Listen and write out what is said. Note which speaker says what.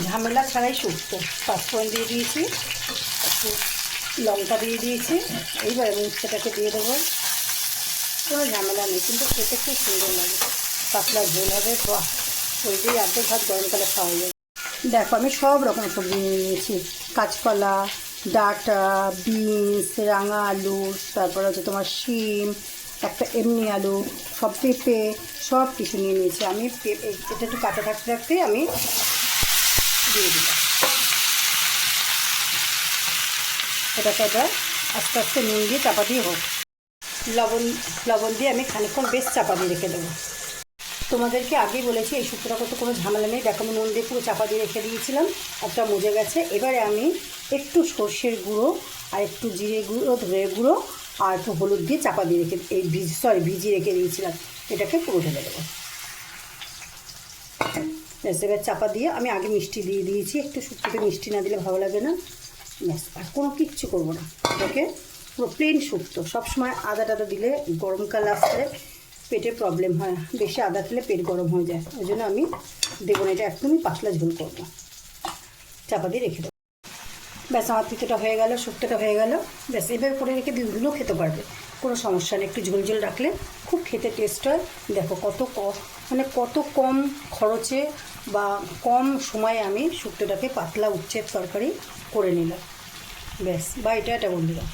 Speaker 1: ঝামেলা ছাড়াই শুক্তো। পাঁচফোড়ন দিয়ে দিয়েছি, একটু লঙ্কা দিয়ে দিয়েছি। এইবার আমি উচ্ছেটাকে দিয়ে দেবো। কোনো ঝামেলা নেই, কিন্তু খেতে খুব সুন্দর লাগে। পাতলা ঝোল হবে, বাহ! ওই দিয়ে আর্ধেক ভাত গরমকালে খাওয়া যায়। দেখো আমি সব রকম সবজি নিয়ে নিয়েছি। কাঁচকলা, ডাঁটা, বিনস, রাঙা আলু, তারপর হচ্ছে তোমার শিম, একটা এমনি আলু, সব পেঁপে, সব কিছু নিয়ে নিয়েছি আমি। এটা একটু কাটা থাকতে থাকতে আমি দিয়ে দিলাম। এটাকে এবার আস্তে আস্তে নুন দিয়ে চাপা দিয়ে হোক। লবণ দিয়ে আমি খানিকক্ষণ বেশ চাপা দিয়ে রেখে দেবো। তোমাদেরকে আগেই বলেছি এই শুক্তোটা করতে কোনো ঝামেলা নেই। দেখো আমি নুন দিয়ে পুরো চাপা দিয়ে রেখে দিয়েছিলাম, একটা মজে গেছে। এবারে আমি একটু সর্ষের গুঁড়ো আর একটু জিরে গুঁড়ো, ধরে গুঁড়ো আর একটু হলুদ দিয়ে চাপা দিয়ে রেখে ভিজিয়ে রেখে দিয়েছিলাম। এটাকে পুরো ঢেলে দেবো। ব্যাস, এবার চাপা দিয়ে আমি আগে মিষ্টি দিয়ে দিয়েছি। একটু শুক্তোতে মিষ্টি না দিলে ভালো লাগে না। ব্যাস, আর কোনো কিচ্ছু করবো না। এটাকে পুরো প্লেন শুক্তো। সবসময় আদা টাদা দিলে গরমকাল আসলে পেটে প্রবলেম হয়, বেশি আদা খেলে পেট গরম হয়ে যায়। ওই জন্য আমি দেবো না, এটা একদমই পাতলা ঝোল করবো। চাপা দিয়ে রেখে দেবো। ব্যাস, আমার পিঠেটা হয়ে গেল, শুক্তোটা হয়ে গেল। ব্যাস, এবার করে রেখে দিনগুলো খেতে পারবে, কোনো সমস্যা নেই। একটু ঝোল ঝোল রাখলে খুব খেতে টেস্ট হয়। দেখো কত কম খরচে বা কম সময়ে আমি শুক্তোটাকে পাতলা উচ্ছের তরকারি করে নিলাম। ব্যাস, বা এটা বন্ধুরা।